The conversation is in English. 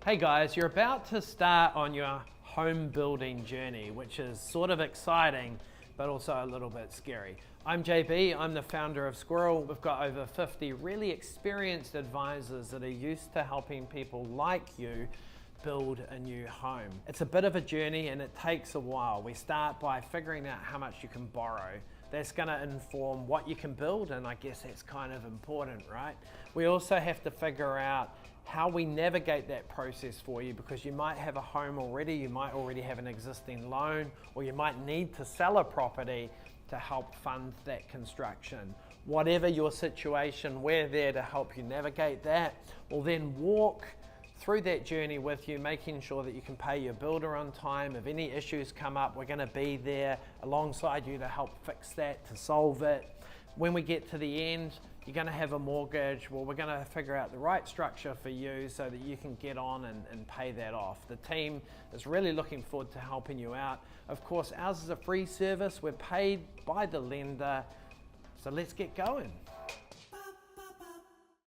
Hey guys, you're about to start on your home building journey, which is sort of exciting, but also a little bit scary. I'm JB, I'm the founder of Squirrel. We've got over 50 really experienced advisors that are used to helping people like you build a new home. It's a bit of a journey and it takes a while. We start by figuring out how much you can borrow. That's going to inform what you can build, and I guess that's kind of important, right? We also have to figure out how we navigate that process for you, because you might have a home already, you might already have an existing loan, or you might need to sell a property to help fund that construction. Whatever your situation, we're there to help you navigate that. We'll then walk through that journey with you, making sure that you can pay your builder on time. If any issues come up, we're going to be there alongside you to help fix that, to solve it. When we get to the end, you're going to have a mortgage. Well, we're going to figure out the right structure for you so that you can get on and pay that off. The team is really looking forward to helping you out. Of course, ours is a free service. We're paid by the lender. So let's get going.